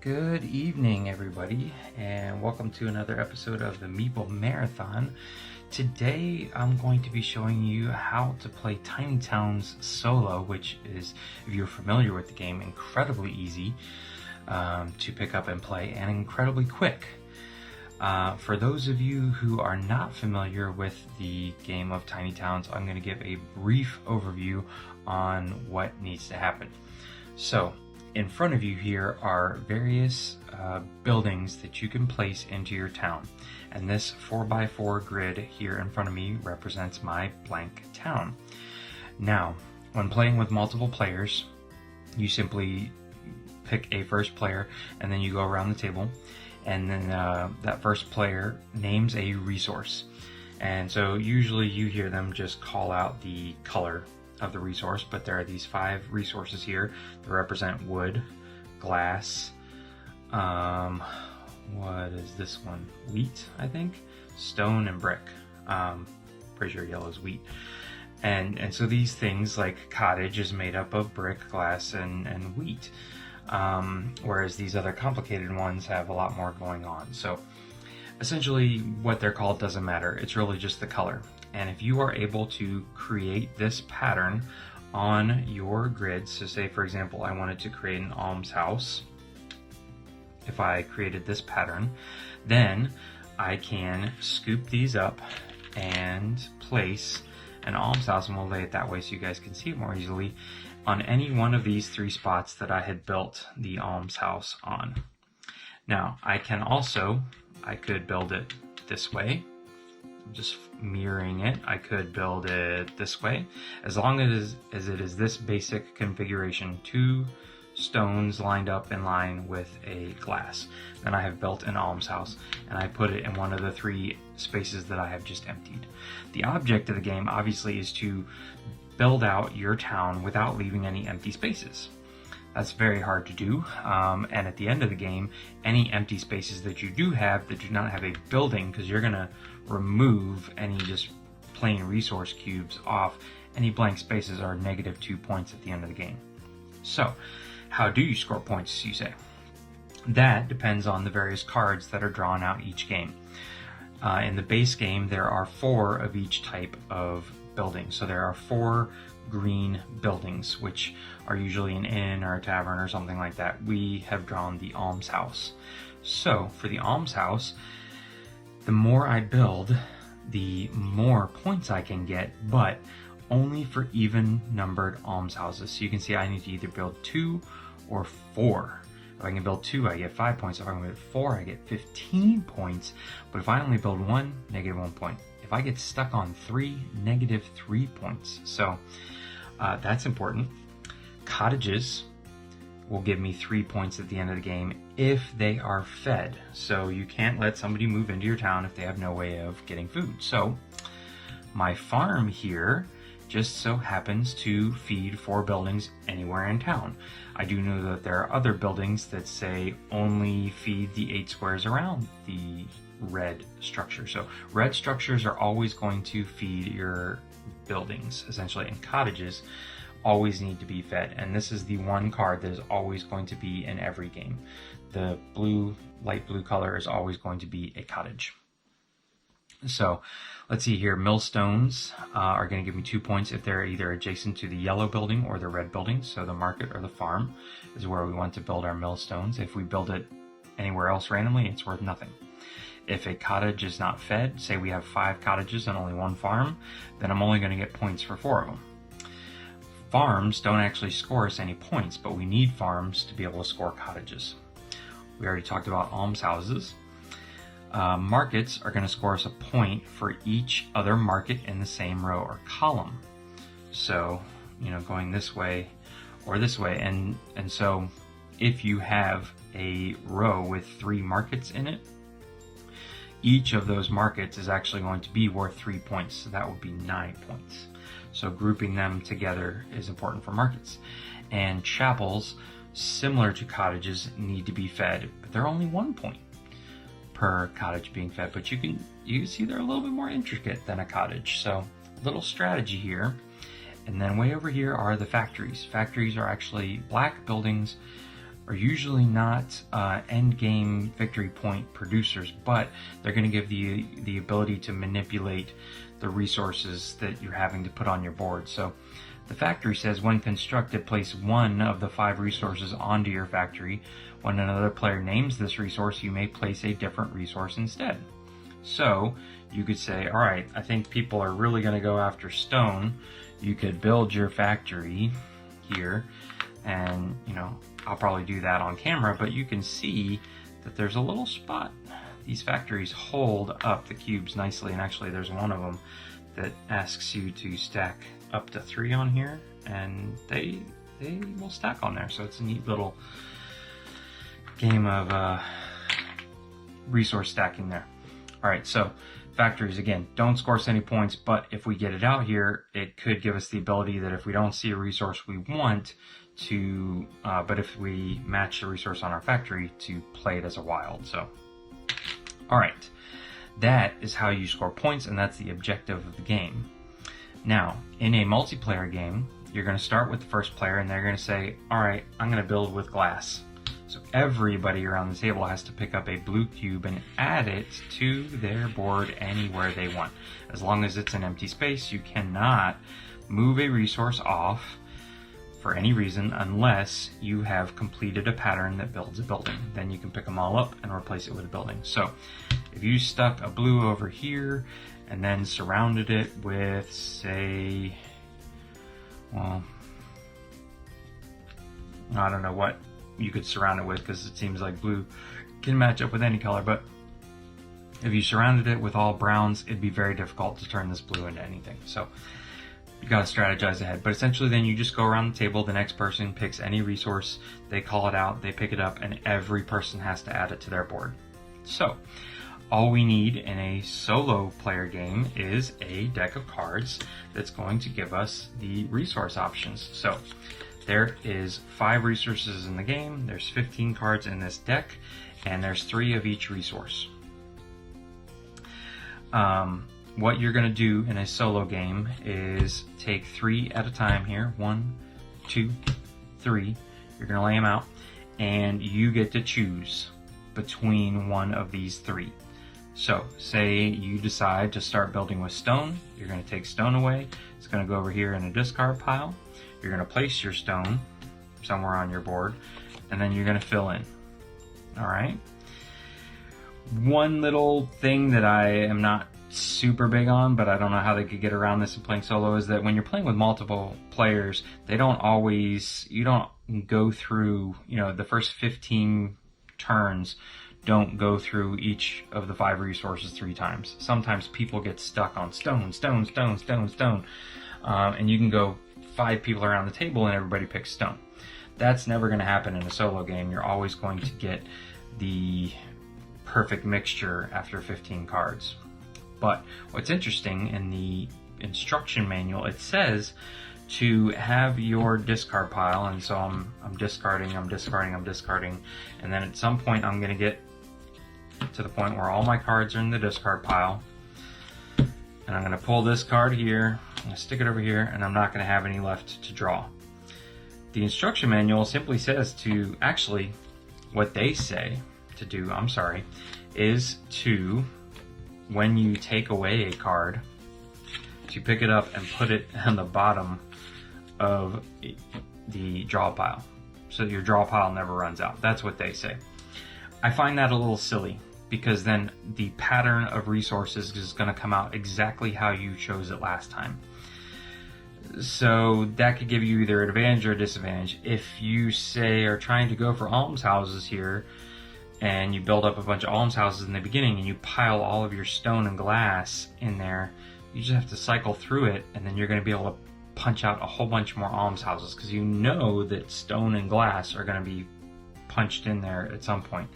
Good evening, everybody, and welcome to another episode of the Meeple Marathon. Today, I'm going to be showing you how to play Tiny Towns solo, which is, if you're familiar with the game, incredibly easy to pick up and play, and incredibly quick. For those of you who are not familiar with the game of Tiny Towns, I'm going to give a brief overview on what needs to happen. So, in front of you here are various buildings that you can place into your town. And this 4x4 grid here in front of me represents my blank town. Now, when playing with multiple players, you simply pick a first player and then you go around the table, and then that first player names a resource. And so usually you hear them just call out the color of the resource, but there are these 5 resources here that represent wood, glass, what is this one? Wheat, I think? Stone and brick. Pretty sure yellow is wheat. And so these things like cottage is made up of brick, glass, and wheat. Whereas these other complicated ones have a lot more going on. So essentially what they're called doesn't matter. It's really just the color. And if you are able to create this pattern on your grid, so say for example I wanted to create an almshouse, if I created this pattern, then I can scoop these up and place an almshouse, and we'll lay it that way so you guys can see it more easily, on any one of these 3 spots that I had built the almshouse on. Now I could build it this way, just mirroring it. I could build it this way, as long as it is this basic configuration, 2 stones lined up in line with a glass. Then I have built an almshouse, and I put it in one of the 3 spaces that I have just emptied. The object of the game obviously is to build out your town without leaving any empty spaces. That's very hard to do, and at the end of the game, any empty spaces that you do have that do not have a building, because you're going to remove any just plain resource cubes off, any blank spaces are -2 points at the end of the game. So, how do you score points, you say? That depends on the various cards that are drawn out each game. In the base game, there are 4 of each type of building. So there are 4 green buildings, which are usually an inn or a tavern or something like that. We have drawn the almshouse. So for the almshouse, the more I build, the more points I can get, but only for even numbered almshouses. So you can see I need to either build 2 or 4. If I can build 2, I get 5 points. If I can build 4, I get 15 points. But if I only build 1, -1 point. If I get stuck on 3, -3 points. So that's important. Cottages will give me 3 points at the end of the game if they are fed. So you can't let somebody move into your town if they have no way of getting food. So my farm here just so happens to feed 4 buildings anywhere in town. I do know that there are other buildings that say only feed the 8 squares around the red structure. So red structures are always going to feed your buildings, essentially, and cottages always need to be fed. And this is the one card that is always going to be in every game. The blue, light blue color is always going to be a cottage. So let's see here, millstones are going to give me 2 points if they're either adjacent to the yellow building or the red building. So the market or the farm is where we want to build our millstones. If we build it anywhere else randomly, it's worth nothing. If a cottage is not fed, say we have 5 cottages and only 1 farm, then I'm only going to get points for 4 of them. Farms don't actually score us any points, but we need farms to be able to score cottages. We already talked about almshouses. Markets are going to score us a point for each other market in the same row or column. So, going this way or this way. And so if you have a row with 3 markets in it, each of those markets is actually going to be worth 3 points. So that would be 9 points. So grouping them together is important for markets. And chapels, similar to cottages, need to be fed, but they're only 1 point per cottage being fed. But you can see they're a little bit more intricate than a cottage. So little strategy here. And then way over here are the factories. Factories are actually black buildings are usually not end game victory point producers, but they're going to give you the ability to manipulate the resources that you're having to put on your board. So the factory says, when constructed, place one of the 5 resources onto your factory. When another player names this resource, you may place a different resource instead. So you could say, all right, I think people are really going to go after stone. You could build your factory here, and I'll probably do that on camera, but you can see that there's a little spot. These factories hold up the cubes nicely, and actually there's one of them that asks you to stack up to 3 on here, and they will stack on there. So it's a neat little game of resource stacking there. All right, so factories, again, don't score us any points, but if we get it out here, it could give us the ability that if we don't see a resource we want to, but if we match the resource on our factory, to play it as a wild. So, all right, that is how you score points, and that's the objective of the game. Now, in a multiplayer game, you're going to start with the first player, and they're going to say, all right, I'm going to build with glass. So everybody around the table has to pick up a blue cube and add it to their board anywhere they want. As long as it's an empty space, you cannot move a resource off for any reason unless you have completed a pattern that builds a building. Then you can pick them all up and replace it with a building. So if you stuck a blue over here and then surrounded it with, say, well, I don't know what you could surround it with, because it seems like blue can match up with any color, but if you surrounded it with all browns, it'd be very difficult to turn this blue into anything. So you got to strategize ahead. But essentially then you just go around the table, the next person picks any resource, they call it out, they pick it up, and every person has to add it to their board. So all we need in a solo player game is a deck of cards that's going to give us the resource options. So there is 5 resources in the game, there's 15 cards in this deck, and there's 3 of each resource. What you're going to do in a solo game is take 3 at a time here. 1, 2, 3. You're going to lay them out, and you get to choose between one of these 3. So say you decide to start building with stone, you're going to take stone away. It's going to go over here in a discard pile. You're going to place your stone somewhere on your board, and then you're going to fill in. All right. One little thing that I am not super big on, but I don't know how they could get around this in playing solo, is that when you're playing with multiple players, you don't go through, the first 15 turns don't go through each of the 5 resources 3 times. Sometimes people get stuck on stone, and you can go 5 people around the table and everybody picks stone. That's never going to happen in a solo game. You're always going to get the perfect mixture after 15 cards. But what's interesting, in the instruction manual, it says to have your discard pile, and so I'm discarding, and then at some point I'm going to get to the point where all my cards are in the discard pile, and I'm going to pull this card here, I'm going to stick it over here, and I'm not going to have any left to draw. The instruction manual simply says to, actually, what they say to do, is to, when you take away a card, to pick it up and put it on the bottom of the draw pile, so your draw pile never runs out. That's what they say. I find that a little silly, because then the pattern of resources is going to come out exactly how you chose it last time. So that could give you either an advantage or a disadvantage. If you, say, are trying to go for almshouses here, and you build up a bunch of almshouses in the beginning, and you pile all of your stone and glass in there, you just have to cycle through it, and then you're going to be able to punch out a whole bunch more almshouses, because you know that stone and glass are going to be punched in there at some point.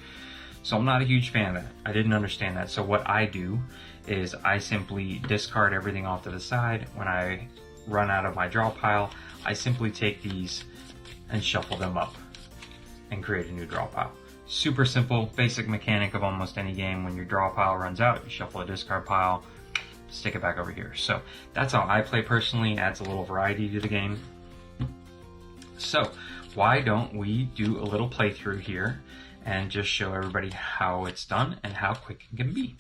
So I'm not a huge fan of that. I didn't understand that. So what I do is I simply discard everything off to the side. When I run out of my draw pile, I simply take these and shuffle them up and create a new draw pile. Super simple, basic mechanic of almost any game. When your draw pile runs out, you shuffle a discard pile, stick it back over here. So that's how I play personally. Adds a little variety to the game. So why don't we do a little playthrough here and just show everybody how it's done and how quick it can be.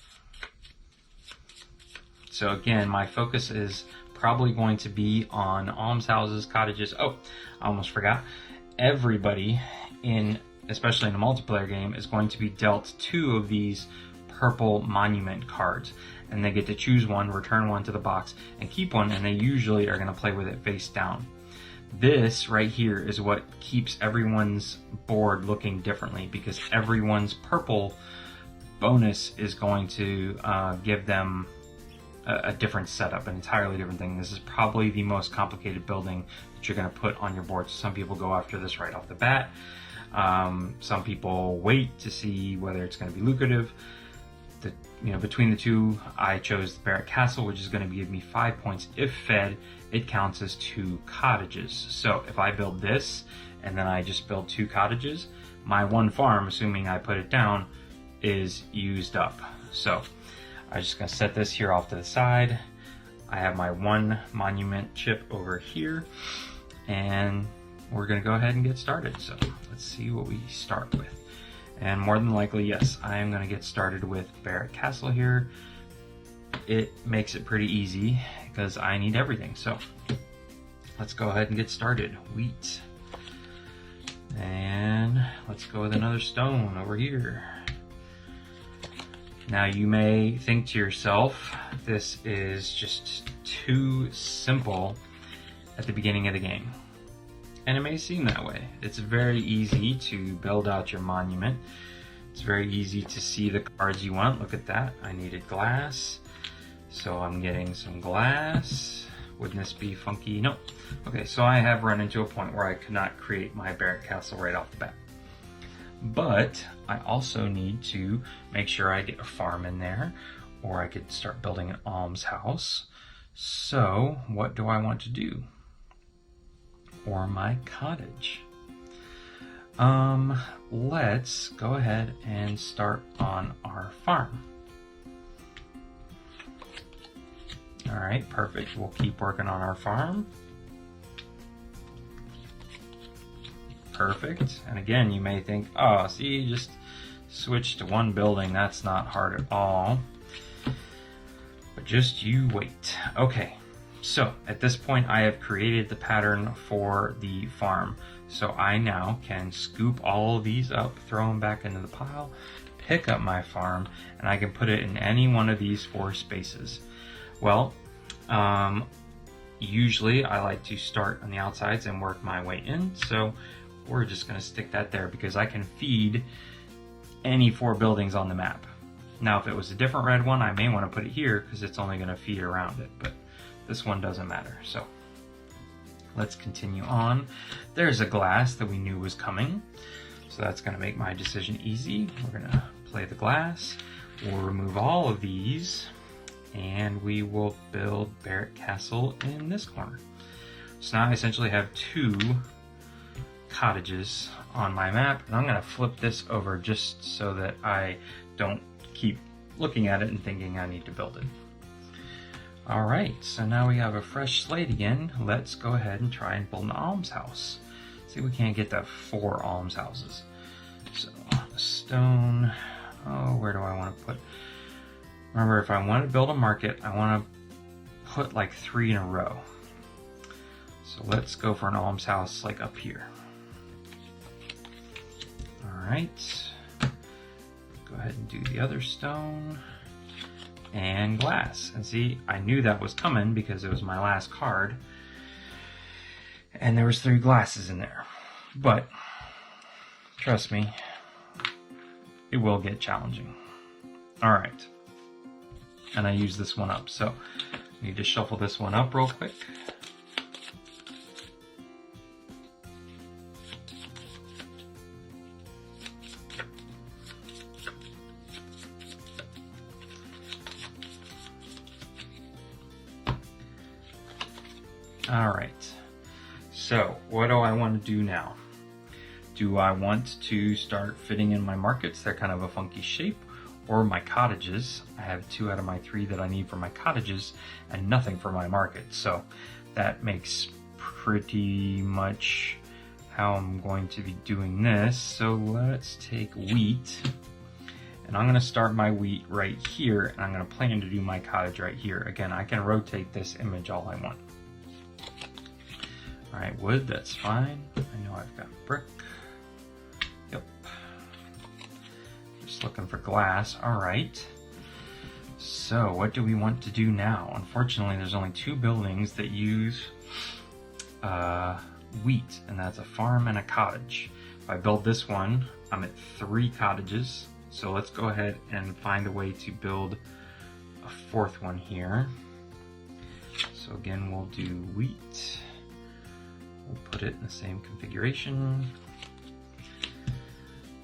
So again, my focus is probably going to be on almshouses, cottages. Oh, I almost forgot. Everybody especially in a multiplayer game, is going to be dealt 2 of these purple monument cards. And they get to choose one, return one to the box, and keep one, and they usually are going to play with it face down. This right here is what keeps everyone's board looking differently, because everyone's purple bonus is going to give them a different setup, an entirely different thing. This is probably the most complicated building that you're going to put on your board. So some people go after this right off the bat. Some people wait to see whether it's going to be lucrative. Between the 2, I chose the Barrack Castle, which is going to give me 5 points. If fed, it counts as 2 cottages. So if I build this and then I just build 2 cottages, my 1 farm, assuming I put it down, is used up. So I'm just going to set this here off to the side. I have my 1 monument chip over here, and we're going to go ahead and get started. So let's see what we start with. And more than likely, yes, I am going to get started with Barrack Castle here. It makes it pretty easy because I need everything. So let's go ahead and get started. Wheat. And let's go with another stone over here. Now you may think to yourself, this is just too simple at the beginning of the game. And it may seem that way. It's very easy to build out your monument. It's very easy to see the cards you want. Look at that. I needed glass. So I'm getting some glass. Wouldn't this be funky? Nope. Okay, so I have run into a point where I could not create my Barrack Castle right off the bat. But I also need to make sure I get a farm in there, or I could start building an almshouse. So what do I want to do? Or my cottage. Let's go ahead and start on our farm. All right, perfect. We'll keep working on our farm. Perfect. And again, you may think, oh, see, just switch to 1 building. That's not hard at all. But just you wait. Okay. So at this point, I have created the pattern for the farm. So I now can scoop all of these up, throw them back into the pile, pick up my farm, and I can put it in any one of these 4 spaces. Well, usually I like to start on the outsides and work my way in. So we're just going to stick that there because I can feed any 4 buildings on the map. Now, if it was a different red one, I may want to put it here because it's only going to feed around it. But this one doesn't matter. So let's continue on. There's a glass that we knew was coming. So that's going to make my decision easy. We're going to play the glass. We'll remove all of these and we will build Barrack Castle in this corner. So now I essentially have 2 cottages on my map, and I'm going to flip this over just so that I don't keep looking at it and thinking I need to build it. Alright, so now we have a fresh slate again. Let's go ahead and try and build an almshouse. See if we can't get to 4 almshouses. So, stone. Oh, where do I want to put? Remember, if I want to build a market, I want to put like 3 in a row. So let's go for an almshouse like up here. Alright. Go ahead and do the other stone. And glass. And see, I knew that was coming because it was my last card. And there was 3 glasses in there. But, trust me, it will get challenging. Alright. And I used this one up, so I need to shuffle this one up real quick. Alright, so what do I want to do now? Do I want to start fitting in my markets? They're kind of a funky shape. Or my cottages. I have 2 out of my 3 that I need for my cottages and nothing for my market. So that makes pretty much how I'm going to be doing this. So let's take wheat, and I'm going to start my wheat right here, and I'm going to plan to do my cottage right here. Again, I can rotate this image all I want. All right, wood, that's fine. I know I've got brick. Yep. Just looking for glass. All right. So what do we want to do now? Unfortunately, there's only 2 buildings that use wheat, and that's a farm and a cottage. If I build this one, I'm at 3 cottages. So let's go ahead and find a way to build a 4th one here. So again, we'll do wheat. We'll put it in the same configuration.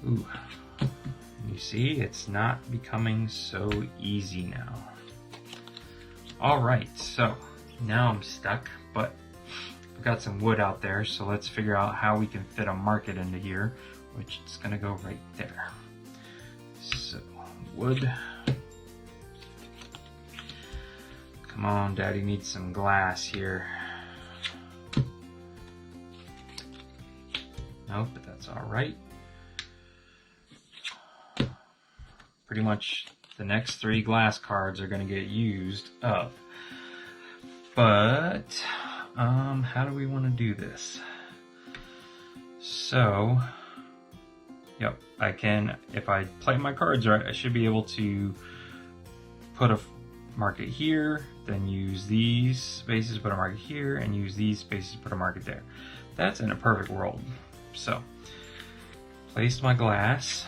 Ooh, you see, it's not becoming so easy now. All right, so now I'm stuck, but I've got some wood out there, so let's figure out how we can fit a market into here, which is gonna go right there. So, wood. Come on, Daddy needs some glass here. Nope, but that's all right. Pretty much the next 3 glass cards are going to get used up. But, how do we want to do this? So, yep, I can, if I play my cards right, I should be able to put a market here, then use these spaces, put a market here, and use these spaces, put a market there. That's in a perfect world. So, placed my glass,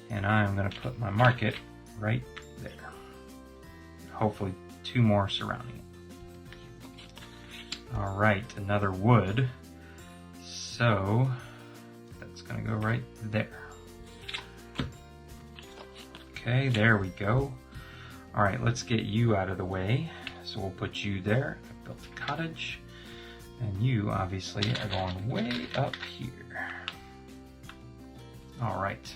and I'm going to put my market right there. Hopefully 2 more surrounding it. All right, another wood. So, that's going to go right there. Okay, there we go. All right, let's get you out of the way. So we'll put you there. I built a cottage. And you, obviously, are going way up here. All right.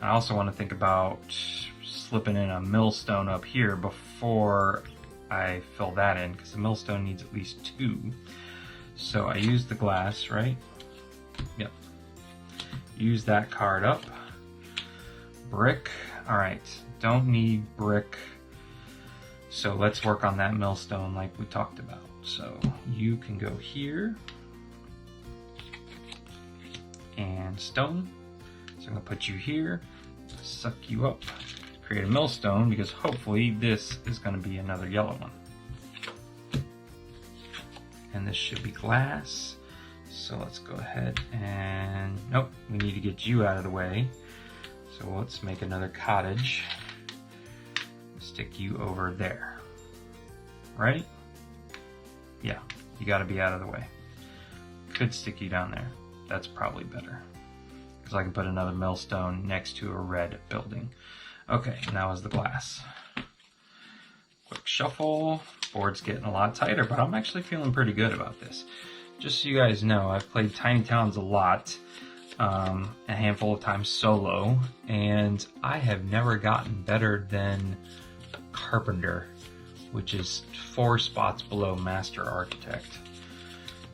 I also want to think about slipping in a millstone up here before I fill that in, because the millstone needs at least 2. So I use the glass, right? Yep. Use that card up. Brick. All right. Don't need brick. So let's work on that millstone like we talked about. So you can go here. And stone. So I'm going to put you here. Suck you up. Create a millstone, because hopefully this is going to be another yellow one. And this should be glass. So let's go ahead and... Nope, we need to get you out of the way. So let's make another cottage. Stick you over there. Right? Yeah, you got to be out of the way. Could stick you down there. That's probably better, because I can put another millstone next to a red building. Okay, now is the glass. Quick shuffle. Board's getting a lot tighter, but I'm actually feeling pretty good about this. Just so you guys know, I've played Tiny Towns a lot, a handful of times solo, and I have never gotten better than Carpenter, which is 4 spots below Master Architect.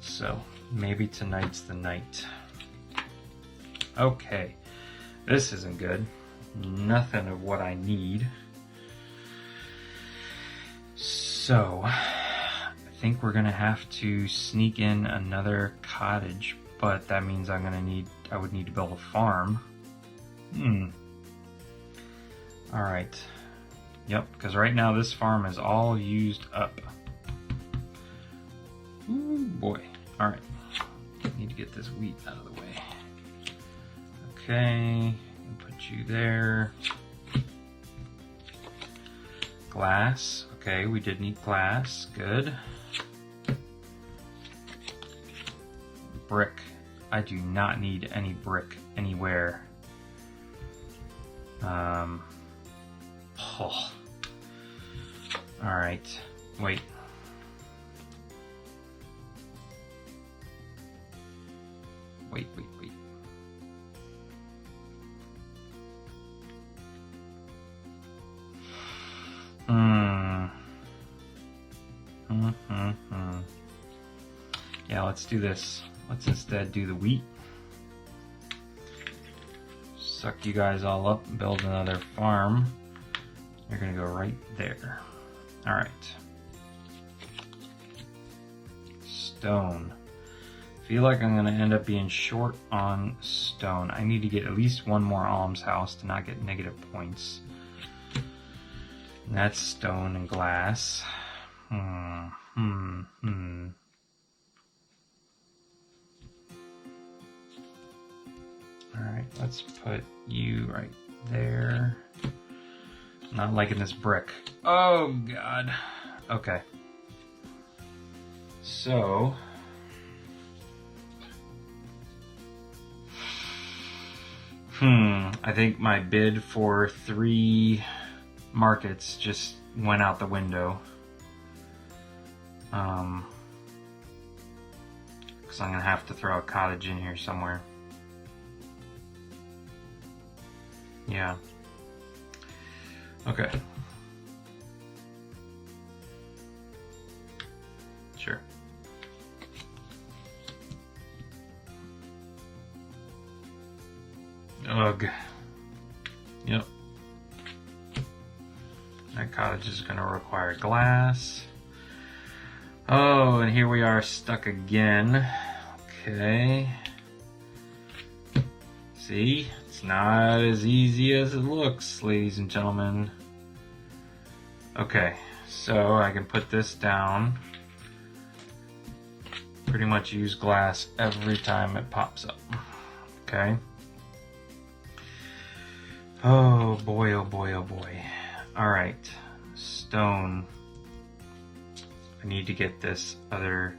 So maybe tonight's the night. Okay, this isn't good. Nothing of what I need. So I think we're gonna have to sneak in another cottage, but that means I would need to build a farm. All right. Yep, because right now this farm is all used up. Ooh boy. All right. Need to get this wheat out of the way. Okay, put you there. Glass. Okay, we did need glass. Good. Brick. I do not need any brick anywhere. Oh. All right. Wait. Wait. Yeah, let's do this. Let's instead do the wheat. Suck you guys all up and build another farm. You're gonna go right there. All right. Stone. Feel like I'm gonna end up being short on stone. I need to get at least one more almshouse to not get negative points. And that's stone and glass. Alright, let's put you right there. Not liking this brick. Oh god. Okay. So I think my bid for 3 markets just went out the window. Because I'm gonna have to throw a cottage in here somewhere. Yeah. Okay. Sure. Ugh. Yep. That cottage is going to require glass. Oh, and here we are stuck again. Okay. See? It's not as easy as it looks, ladies and gentlemen. Okay, so I can put this down. Pretty much use glass every time it pops up. Okay. Oh boy, oh boy, oh boy. Alright, stone. I need to get this other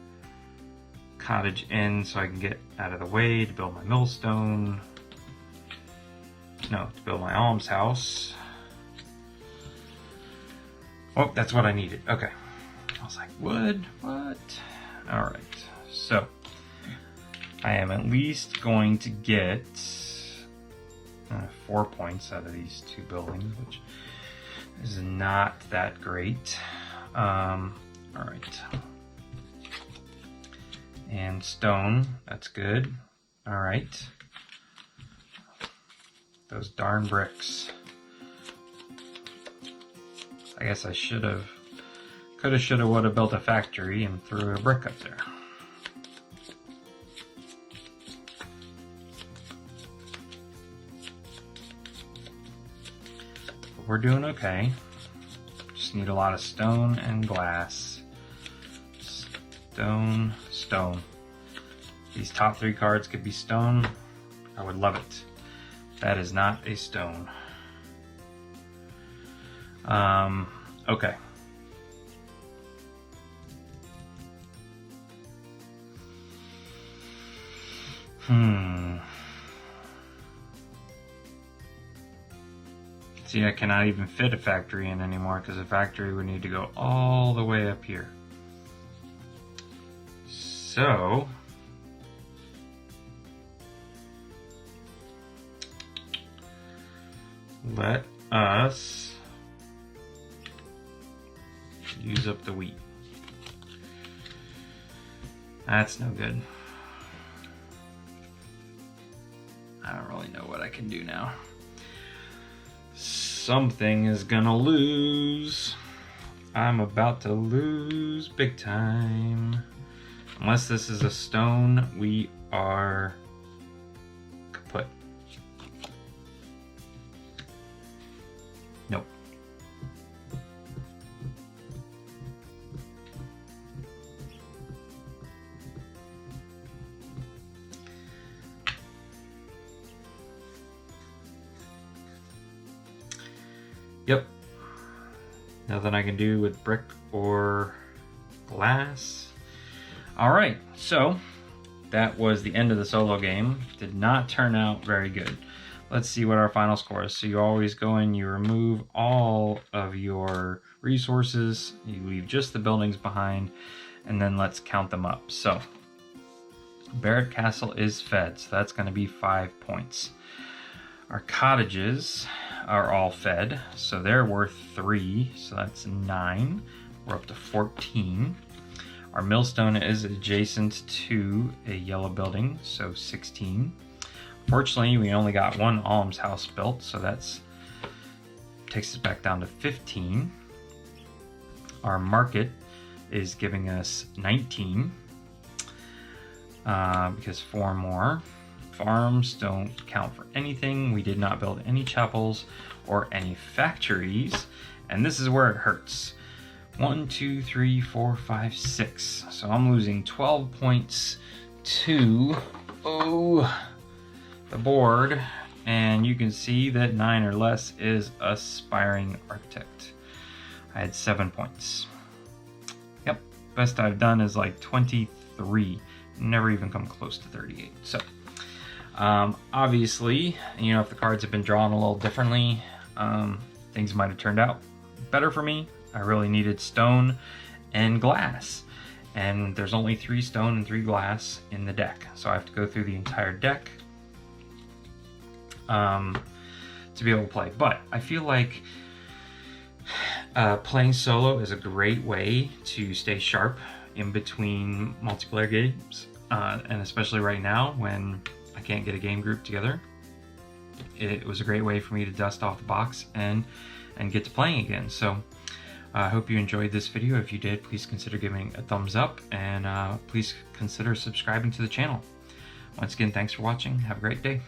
cottage in so I can get out of the way to build my millstone. No, to build my almshouse. Oh, that's what I needed. Okay. I was like, wood? What? Alright, so I am at least going to get 4 points out of these 2 buildings, which is not that great. Alright. And stone, that's good. Alright. Those darn bricks. I guess I coulda, shoulda, woulda built a factory and threw a brick up there. But we're doing okay. Just need a lot of stone and glass. Stone, stone. These top 3 cards could be stone. I would love it. That is not a stone. Okay. See, I cannot even fit a factory in anymore because a factory would need to go all the way up here. So, let us use up the wheat. That's no good. I don't really know what I can do now. Something is gonna lose. I'm about to lose big time. Unless this is a stone, we are kaput. Nope. Yep. Nothing I can do with brick or glass. Alright, so that was the end of the solo game. Did not turn out very good. Let's see what our final score is. So you always go in, you remove all of your resources, you leave just the buildings behind, and then let's count them up. So Barrett Castle is fed, so that's going to be 5 points. Our cottages are all fed, so they're worth 3, so that's 9. We're up to 14. Our millstone is adjacent to a yellow building, so 16. Fortunately, we only got one almshouse built, so that's takes us back down to 15. Our market is giving us 19 because 4 more. Farms don't count for anything. We did not build any chapels or any factories, and this is where it hurts. 1, 2, 3, 4, 5, 6. So I'm losing 12 points to the board, and you can see that 9 or less is aspiring architect. I had 7 points. Yep, best I've done is like 23. Never even come close to 38. So obviously, you know, if the cards had been drawn a little differently, things might have turned out better for me. I really needed stone and glass, and there's only 3 stone and 3 glass in the deck, so I have to go through the entire deck to be able to play. But I feel like playing solo is a great way to stay sharp in between multiplayer games, and especially right now when I can't get a game group together. It was a great way for me to dust off the box and get to playing again. So I hope you enjoyed this video. If you did, please consider giving a thumbs up, and please consider subscribing to the channel. Once again, thanks for watching. Have a great day.